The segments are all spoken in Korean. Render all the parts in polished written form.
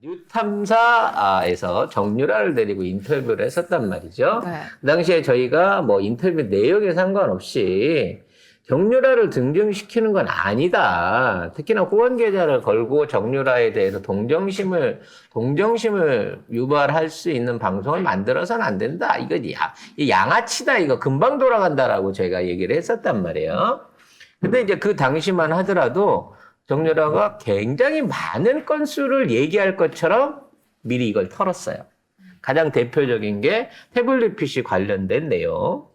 뉴탐사에서 정유라를 데리고 인터뷰를 했었단 말이죠. 네. 그 당시에 저희가 뭐 인터뷰 내용에 상관없이 정유라를 등장시키는 건 아니다. 특히나 후원 계좌를 걸고 정유라에 대해서 동정심을 유발할 수 있는 방송을 만들어서는 안 된다. 이거 이 양아치다. 이거 금방 돌아간다라고 저희가 얘기를 했었단 말이에요. 근데 이제 그 당시만 하더라도 정유라가 굉장히 많은 건수를 얘기할 것처럼 미리 이걸 털었어요. 가장 대표적인 게 태블릿 PC 관련된 내용,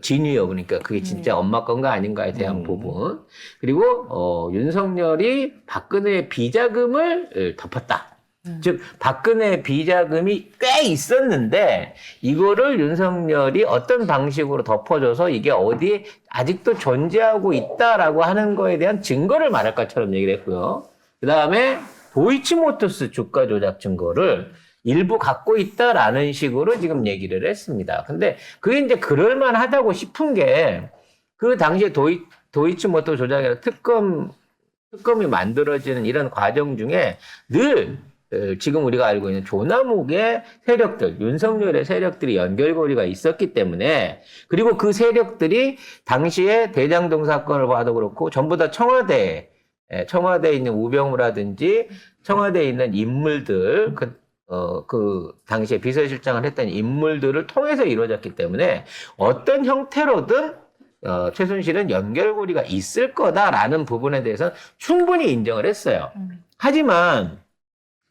진위요. 그러니까 그게 진짜 엄마 건가 아닌가에 대한 부분. 그리고, 윤석열이 박근혜의 비자금을 덮었다. 즉, 박근혜 비자금이 꽤 있었는데, 이거를 윤석열이 어떤 방식으로 덮어줘서 이게 어디에 아직도 존재하고 있다라고 하는 거에 대한 증거를 말할 것처럼 얘기를 했고요. 그 다음에 도이치모터스 주가 조작 증거를 일부 갖고 있다라는 식으로 지금 얘기를 했습니다. 근데 그게 이제 그럴만하다고 싶은 게, 그 당시에 도이치모터 조작이라는 특검이 만들어지는 이런 과정 중에 늘 지금 우리가 알고 있는 조남욱의 세력들, 윤석열의 세력들이 연결고리가 있었기 때문에, 그리고 그 세력들이 당시에 대장동 사건을 봐도 그렇고 전부 다 청와대에 있는 우병우라든지 청와대에 있는 인물들, 그 당시에 비서실장을 했던 인물들을 통해서 이루어졌기 때문에 어떤 형태로든 최순실은 연결고리가 있을 거다라는 부분에 대해서 충분히 인정을 했어요. 하지만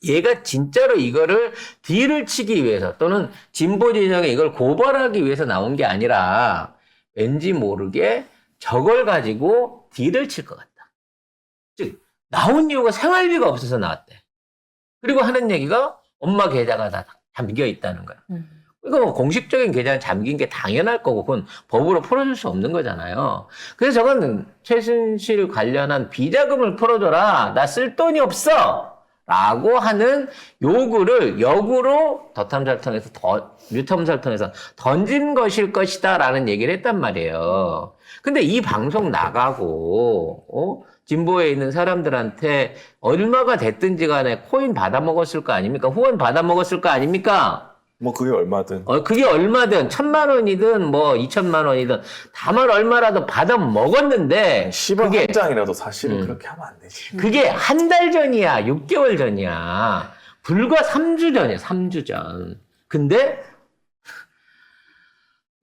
얘가 진짜로 이거를 딜을 치기 위해서 또는 진보 진영에 이걸 고발하기 위해서 나온 게 아니라 왠지 모르게 저걸 가지고 딜을 칠 것 같다. 즉 나온 이유가 생활비가 없어서 나왔대. 그리고 하는 얘기가 엄마 계좌가 다 잠겨 있다는 거야. 그러니까 뭐 공식적인 계좌는 잠긴 게 당연할 거고 그건 법으로 풀어줄 수 없는 거잖아요. 그래서 저건 최순실 관련한 비자금을 풀어줘라. 나 쓸 돈이 없어. 라고 하는 요구를 역으로 뉴탐사를 통해서 던진 것일 것이다 라는 얘기를 했단 말이에요. 근데 이 방송 나가고, 진보에 있는 사람들한테 얼마가 됐든지 간에 코인 받아먹었을 거 아닙니까? 후원 받아먹었을 거 아닙니까? 뭐 그게 얼마든. 그게 얼마든 1,000만 원이든 뭐 2,000만 원이든 다만 얼마라도 받아 먹었는데 10원 한 장이라도 사실은 그렇게 하면 안 되지. 그게 한 달 전이야, 6개월 전이야. 불과 3주 전이야, 3주 전. 근데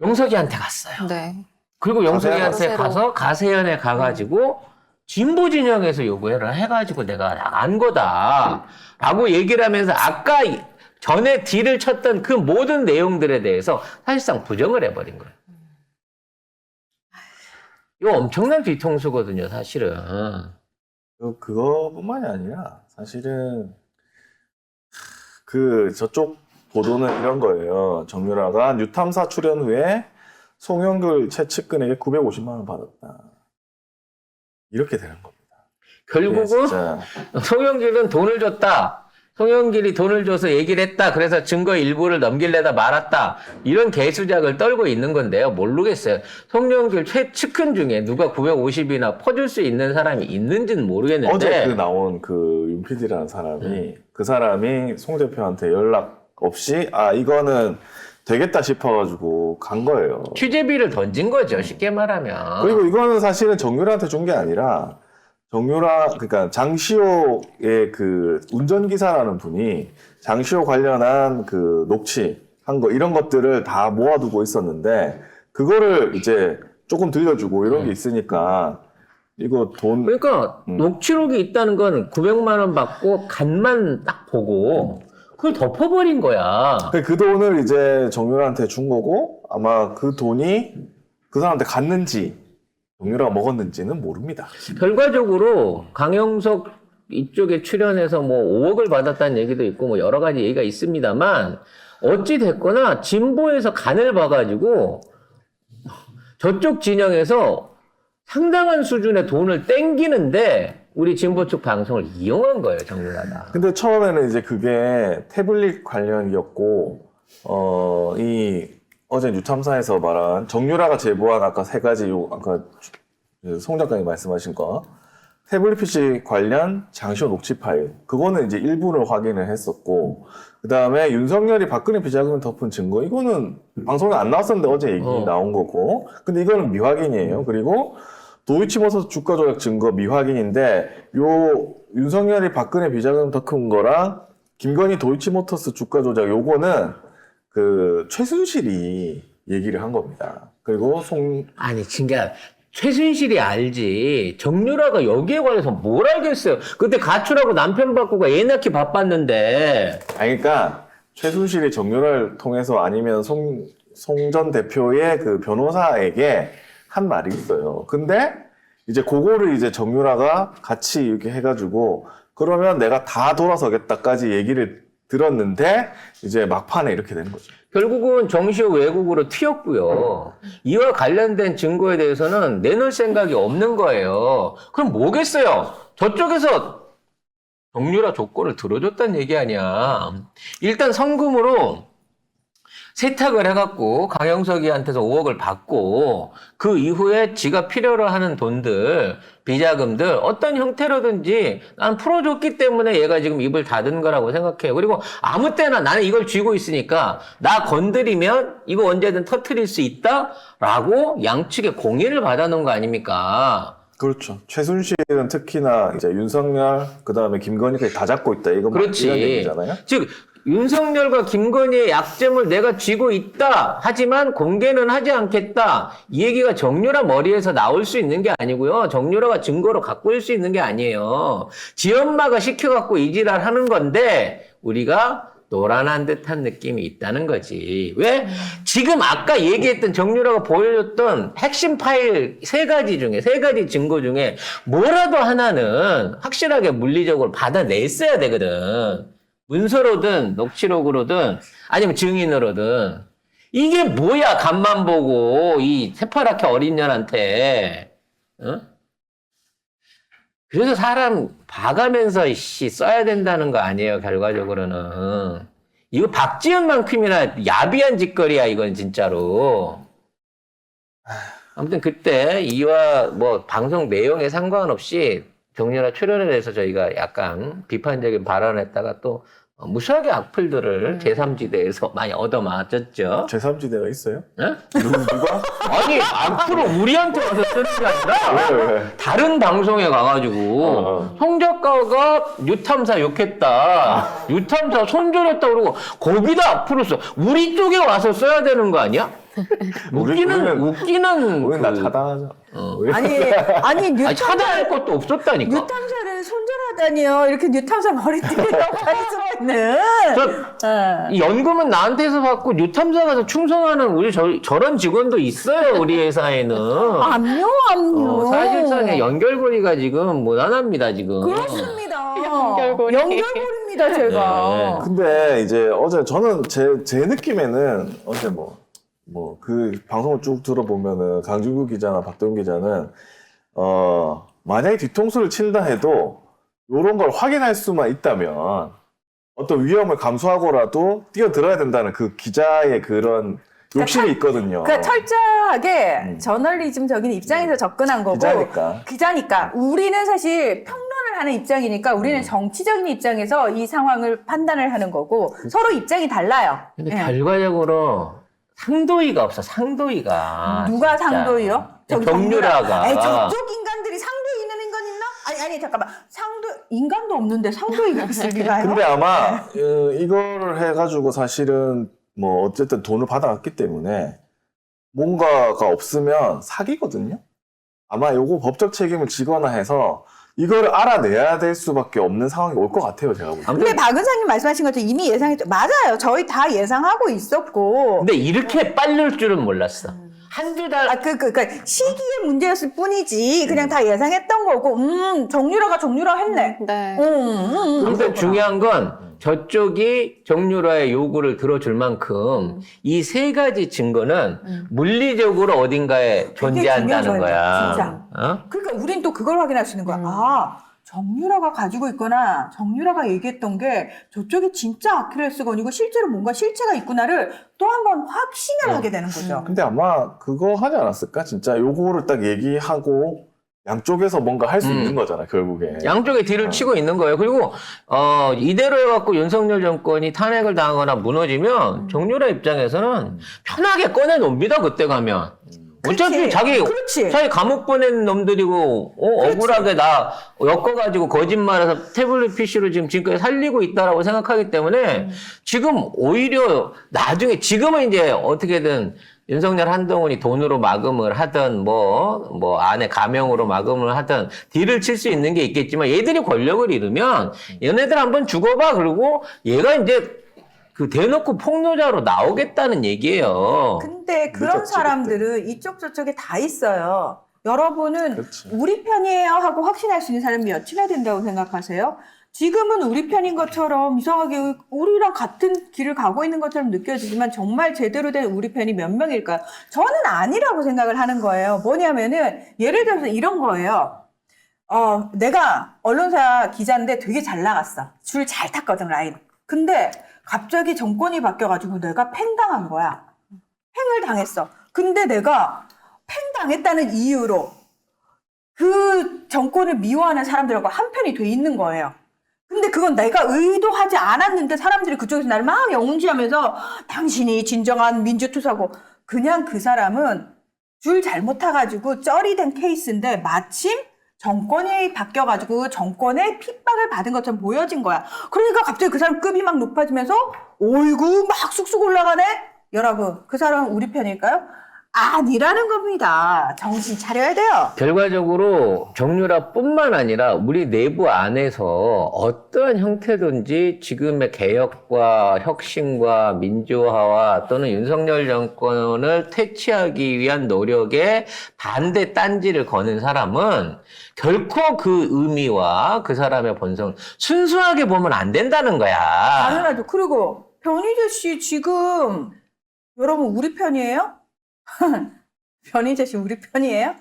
용석이한테 갔어요. 네. 그리고 용석이한테 가세로. 가서 가세연에 가가지고 진보 진영에서 요구를 해가지고 내가 나간 거다. 라고 얘기를 하면서 아까 전에 딜을 쳤던 그 모든 내용들에 대해서 사실상 부정을 해버린 거예요. 이거 엄청난 뒤통수거든요, 사실은. 그거뿐만이 아니라 사실은 저쪽 보도는 이런 거예요. 정유라가 뉴탐사 출연 후에 송영길 최측근에게 950만 원 받았다. 이렇게 되는 겁니다. 결국은 진짜. 송영길은 돈을 줬다. 송영길이 돈을 줘서 얘기를 했다. 그래서 증거 일부를 넘길래다 말았다. 이런 개수작을 떨고 있는 건데요. 모르겠어요. 송영길 최측근 중에 누가 950이나 퍼줄 수 있는 사람이 있는지는 모르겠는데. 어제 나온 윤 PD라는 사람이 그 사람이 송 대표한테 연락 없이 이거는 되겠다 싶어가지고 간 거예요. 취재비를 던진 거죠. 쉽게 말하면. 그리고 이거는 사실은 정유라한테 준 게 아니라 그러니까 장시호의 운전기사라는 분이 장시호 관련한 녹취한 거, 이런 것들을 다 모아두고 있었는데, 그거를 이제 조금 들려주고 이런 게 있으니까, 이거 그러니까, 녹취록이 있다는 건 900만 원 받고 간만 딱 보고, 그걸 덮어버린 거야. 그 돈을 이제 정유라한테 준 거고, 아마 그 돈이 그 사람한테 갔는지, 정유라가 먹었는지는 모릅니다. 결과적으로 강영석 이쪽에 출연해서 뭐 5억을 받았다는 얘기도 있고 뭐 여러 가지 얘기가 있습니다만 어찌 됐거나 진보에서 간을 봐가지고 저쪽 진영에서 상당한 수준의 돈을 땡기는데 우리 진보 측 방송을 이용한 거예요, 정유라가. 근데 처음에는 이제 그게 태블릿 관련이었고, 어제 뉴탐사에서 말한 정유라가 제보한 아까 세 가지 아까 송 작가님 말씀하신 거 태블릿 PC 관련 장시호 녹취 파일, 그거는 이제 일부를 확인을 했었고, 그 다음에 윤석열이 박근혜 비자금을 덮은 증거, 이거는 방송에 안 나왔었는데 어제 얘기 나온 거고, 근데 이거는 미확인이에요. 그리고 도이치모터스 주가 조작 증거 미확인인데, 요 윤석열이 박근혜 비자금 덮은 거랑 김건희 도이치모터스 주가 조작 요거는 그 최순실이 얘기를 한 겁니다. 그리고 아니, 진짜 최순실이 알지. 정유라가 여기에 관해서 뭘 알겠어요. 그때 가출하고 남편 바꾸고 애 낳기 바빴는데. 아니, 그러니까 최순실이 정유라를 통해서 아니면 송 전 대표의 그 변호사에게 한 말이 있어요. 근데 이제 그거를 이제 정유라가 같이 이렇게 해가지고 그러면 내가 다 돌아서겠다까지 얘기를 들었는데 이제 막판에 이렇게 되는 거죠. 결국은 정시호 외국으로 튀었고요. 이와 관련된 증거에 대해서는 내놓을 생각이 없는 거예요. 그럼 뭐겠어요? 저쪽에서 정유라 조건을 들어줬다는 얘기 아니야. 일단 성금으로 세탁을 해갖고 강영석이한테서 5억을 받고 그 이후에 지가 필요로 하는 돈들, 비자금들 어떤 형태로든지 난 풀어줬기 때문에 얘가 지금 입을 닫은 거라고 생각해요. 그리고 아무 때나 나는 이걸 쥐고 있으니까 나 건드리면 이거 언제든 터뜨릴 수 있다라고 양측의 공의를 받아놓은 거 아닙니까? 그렇죠. 최순실은 특히나 이제 윤석열, 그 다음에 김건희까지 다 잡고 있다. 이거 그렇지. 이런 얘기잖아요. 즉 윤석열과 김건희의 약점을 내가 쥐고 있다. 하지만 공개는 하지 않겠다. 이 얘기가 정유라 머리에서 나올 수 있는 게 아니고요. 정유라가 증거로 갖고 올 수 있는 게 아니에요. 지 엄마가 시켜갖고 이 지랄 하는 건데 우리가 노란한 듯한 느낌이 있다는 거지. 왜? 지금 아까 얘기했던 정유라가 보여줬던 핵심 파일 세 가지 증거 중에 뭐라도 하나는 확실하게 물리적으로 받아냈어야 되거든. 문서로든 녹취록으로든 아니면 증인으로든. 이게 뭐야, 간만 보고 이 새파랗게 어린 년한테. 어? 그래서 사람 봐가면서 써야 된다는 거 아니에요, 결과적으로는. 이거 박지원만큼이나 야비한 짓거리야, 이건 진짜로. 아무튼 그때 이와 뭐 방송 내용에 상관없이 정유라 출연에 대해서 저희가 약간 비판적인 발언을 했다가 또 무수하게 악플들을 제3지대에서 많이 얻어맞았죠. 제3지대가 있어요? 네? 누가? 아니, 악플을 우리한테 와서 쓰는 게 아니라 왜? 다른 방송에 가가지고 송 작가가 뉴탐사 욕했다. 뉴탐사 손절했다 그러고 거기다 악플을 써. 우리 쪽에 와서 써야 되는 거 아니야? 웃기는 우리는 다 차단하자. 아니 차단할 것도 없었다니까. 뉴탐사를 손절하다니요. 이렇게 뉴탐사 머리띠를 할 수가 있는. 이 연금은 나한테서 받고 뉴탐사 가서 충성하는 우리 저런 직원도 있어요. 우리 회사에는. 압류. 사실상의 연결고리가 지금 무난합니다. 지금. 그렇습니다. 연결고리입니다, 제가. 네. 근데 이제 어제 저는 제 느낌에는 어제 그 방송을 쭉 들어보면은 강준구 기자나 박도영 기자는 만약에 뒤통수를 친다 해도 요런 걸 확인할 수만 있다면 어떤 위험을 감수하고라도 뛰어들어야 된다는 그 기자의 그런 욕심이 있거든요. 그러니까 철저하게 저널리즘적인 입장에서 접근한 거고 기자니까 우리는 사실 평론을 하는 입장이니까 우리는 정치적인 입장에서 이 상황을 판단을 하는 거고 서로 입장이 달라요. 근데 결과적으로 상도이가 없어. 상도이가. 누가 진짜. 상도이요? 정유라가. 저쪽 인간들이 상도이 있는 인간 있나? 아니 잠깐만. 인간도 없는데 상도이가 있을 리가요? 근데 아마 이거를 해가지고 사실은 뭐 어쨌든 돈을 받아갔기 때문에 뭔가가 없으면 사기거든요. 아마 요거 법적 책임을 지거나 해서 이걸 알아내야 될 수밖에 없는 상황이 올 것 같아요, 제가 보기엔. 근데 박 의사님 말씀하신 것처럼 이미 예상했죠. 맞아요. 저희 다 예상하고 있었고. 근데 이렇게 빠를 줄은 몰랐어. 한두 달. 그러니까 시기의 문제였을 뿐이지. 그냥 다 예상했던 거고, 정유라 했네. 네. 근데 중요한 건 저쪽이 정유라의 요구를 들어줄 만큼 이 세 가지 증거는 물리적으로 어딘가에 존재한다는 중요한 거야. 진짜. 어? 그러니까 우린 또 그걸 확인할 수 있는 거야. 정유라가 가지고 있거나 정유라가 얘기했던 게 저쪽이 진짜 아킬레스건이고 실제로 뭔가 실체가 있구나를 또 한 번 확신을 하게 되는 거죠. 근데 아마 그거 하지 않았을까? 진짜 요거를 딱 얘기하고 양쪽에서 뭔가 할 수 있는 거잖아, 결국에. 양쪽에 딜을 치고 있는 거예요. 그리고 이대로 해갖고 윤석열 정권이 탄핵을 당하거나 무너지면 정유라 입장에서는 편하게 꺼내놉니다. 그때 가면. 어차피 그렇지. 자기 감옥 보낸 놈들이고 억울하게 나 엮어가지고 거짓말해서 태블릿 PC로 지금까지 살리고 있다라고 생각하기 때문에 지금 오히려 나중에 지금은 이제 어떻게든 윤석열 한동훈이 돈으로 마금을 하든 뭐 안에 가명으로 마금을 하든 딜을 칠 수 있는 게 있겠지만 얘들이 권력을 잃으면 얘네들 한번 죽어봐. 그리고 얘가 이제 그 대놓고 폭로자로 나오겠다는 얘기예요. 근데 그런 늦었지, 사람들은 이쪽 저쪽에 다 있어요. 여러분은 그렇지. 우리 편이에요 하고 확신할 수 있는 사람이 몇이나 된다고 생각하세요? 지금은 우리 편인 것처럼 이상하게 우리랑 같은 길을 가고 있는 것처럼 느껴지지만 정말 제대로 된 우리 편이 몇 명일까요? 저는 아니라고 생각을 하는 거예요. 뭐냐면은 예를 들어서 이런 거예요. 내가 언론사 기자인데 되게 잘 나갔어. 줄 잘 탔거든, 라인. 근데 갑자기 정권이 바뀌어가지고 내가 팽당한 거야. 팽을 당했어. 근데 내가 팽당했다는 이유로 그 정권을 미워하는 사람들하고 한편이 돼 있는 거예요. 근데 그건 내가 의도하지 않았는데 사람들이 그쪽에서 나를 막 영지하면서 당신이 진정한 민주투사고, 그냥 그 사람은 줄 잘못 타가지고 쩔이 된 케이스인데 마침 정권이 바뀌어가지고 정권의 핍박을 받은 것처럼 보여진 거야. 그러니까 갑자기 그 사람 급이 막 높아지면서 어이구 막 쑥쑥 올라가네? 여러분, 그 사람은 우리 편일까요? 아니라는 겁니다. 정신 차려야 돼요. 결과적으로 정유라뿐만 아니라 우리 내부 안에서 어떠한 형태든지 지금의 개혁과 혁신과 민주화와 또는 윤석열 정권을 퇴치하기 위한 노력에 반대 딴지를 거는 사람은 결코 그 의미와 그 사람의 본성 순수하게 보면 안 된다는 거야. 당연하죠. 그리고 변희재 씨 지금 여러분 우리 편이에요? 변희재 씨 우리 편이에요?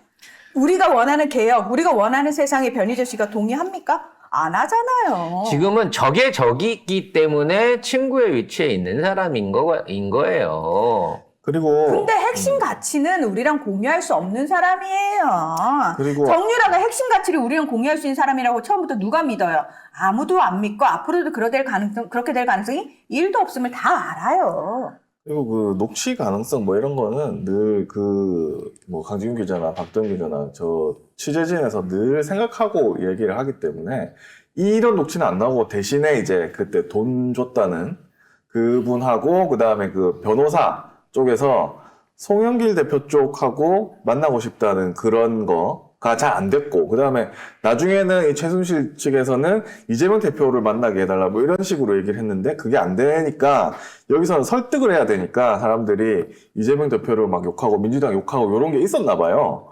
우리가 원하는 개혁, 우리가 원하는 세상에 변희재 씨가 동의합니까? 안 하잖아요. 지금은 적의 적이기 때문에 친구의 위치에 있는 사람인 거예요. 그리고 근데 핵심 가치는 우리랑 공유할 수 없는 사람이에요. 그리고 정유라가 핵심 가치를 우리랑 공유할 수 있는 사람이라고 처음부터 누가 믿어요? 아무도 안 믿고 앞으로도 그렇게 될 가능성이 1도 없음을 다 알아요. 그리고 그 녹취 가능성 뭐 이런 거는 늘 뭐 강지훈 기자나 박정 기자나 저 취재진에서 늘 생각하고 얘기를 하기 때문에 이런 녹취는 안 나오고 대신에 이제 그때 돈 줬다는 그분하고 그다음에 그 변호사 쪽에서 송영길 대표 쪽하고 만나고 싶다는 그런 거가 잘 안 됐고, 그 다음에 나중에는 이 최순실 측에서는 이재명 대표를 만나게 해달라 뭐 이런 식으로 얘기를 했는데 그게 안 되니까 여기서는 설득을 해야 되니까 사람들이 이재명 대표를 막 욕하고 민주당 욕하고 이런 게 있었나 봐요.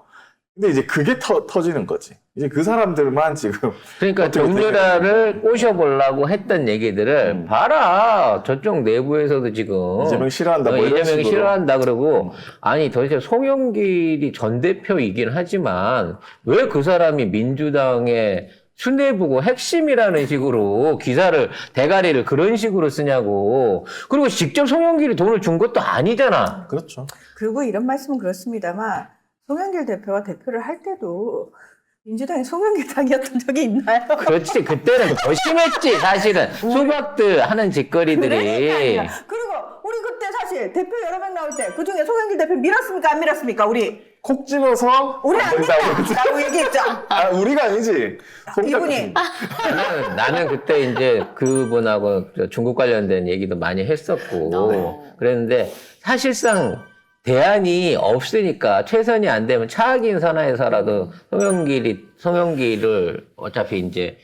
근데 이제 그게 터지는 거지. 이제 그 사람들만 지금. 그러니까 정유라를 꼬셔보려고 했던 얘기들을 봐라. 저쪽 내부에서도 지금. 이재명 싫어한다. 뭐 이런 이재명이 식으로. 싫어한다 그러고. 아니 도대체 송영길이 전 대표이긴 하지만 왜 그 사람이 민주당의 수뇌부고 핵심이라는 식으로 기사를, 대가리를 그런 식으로 쓰냐고. 그리고 직접 송영길이 돈을 준 것도 아니잖아. 그렇죠. 그리고 이런 말씀은 그렇습니다만 송영길 대표가 대표를 할 때도 민주당이 송영길 당이었던 적이 있나요? 그렇지. 그때는 더 심했지, 사실은. 수박들 하는 짓거리들이. 그러니까요. 그리고 우리 그때 사실 대표 여러 명 나올 때 그중에 송영길 대표 밀었습니까? 안 밀었습니까? 우리 콕 집어서 우리 안 된다라고 얘기했죠. 아, 우리가 아니지. 이분이 나는 그때 이제 그분하고 중국 관련된 얘기도 많이 했었고 그랬는데 사실상 대안이 없으니까 최선이 안 되면 차악인 선화에서라도 송영길을 어차피 이제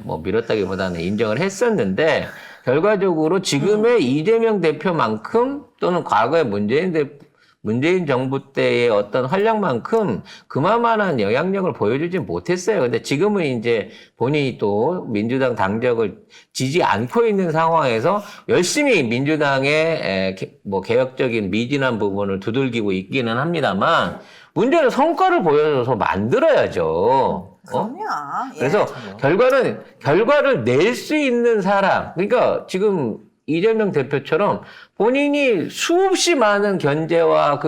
뭐 밀었다기보다는 인정을 했었는데 결과적으로 지금의 이재명 대표만큼 또는 과거의 문재인 정부 때의 어떤 활약만큼 그만한 영향력을 보여주지 못했어요. 근데 지금은 이제 본인이 또 민주당 당적을 지지 않고 있는 상황에서 열심히 민주당의 뭐 개혁적인 미진한 부분을 두들기고 있기는 합니다만 문제는 성과를 보여줘서 만들어야죠. 그럼요. 그래서 결과를 낼 수 있는 사람. 그러니까 지금 이재명 대표처럼 본인이 수없이 많은 견제와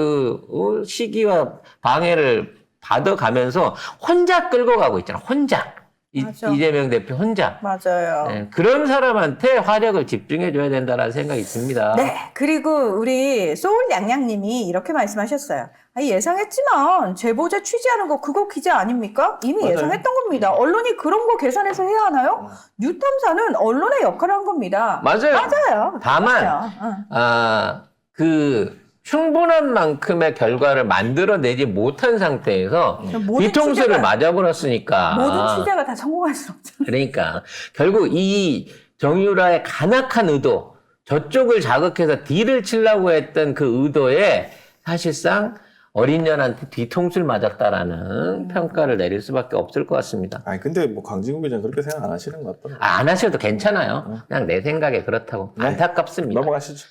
시기와 방해를 받아가면서 혼자 끌고 가고 있잖아. 혼자. 맞아. 이재명 대표 혼자. 맞아요. 네, 그런 사람한테 화력을 집중해줘야 된다는 생각이 듭니다. 네. 그리고 우리 소울냥냥님이 이렇게 말씀하셨어요. 아니, 예상했지만 제보자 취재하는 거 그거 기자 아닙니까? 이미 맞아요. 예상했던 겁니다. 언론이 그런 거 계산해서 해야 하나요? 뉴탐사는 언론의 역할을 한 겁니다. 맞아요. 맞아요. 다만, 맞아요. 응. 충분한 만큼의 결과를 만들어내지 못한 상태에서 모든 뒤통수를 취재가- 맞아버렸으니까. 모든 취재가 다 성공할 수 없잖아요. 그러니까 결국 이 정유라의 간악한 의도, 저쪽을 자극해서 딜을 치려고 했던 그 의도에 사실상 어린 년한테 뒤통수를 맞았다라는 평가를 내릴 수밖에 없을 것 같습니다. 아니 근데 뭐 강진구 기자는 그렇게 생각 안 하시는 것 같더라고요. 안 하셔도 괜찮아요. 그냥 내 생각에 그렇다고. 네. 안타깝습니다. 넘어가시죠.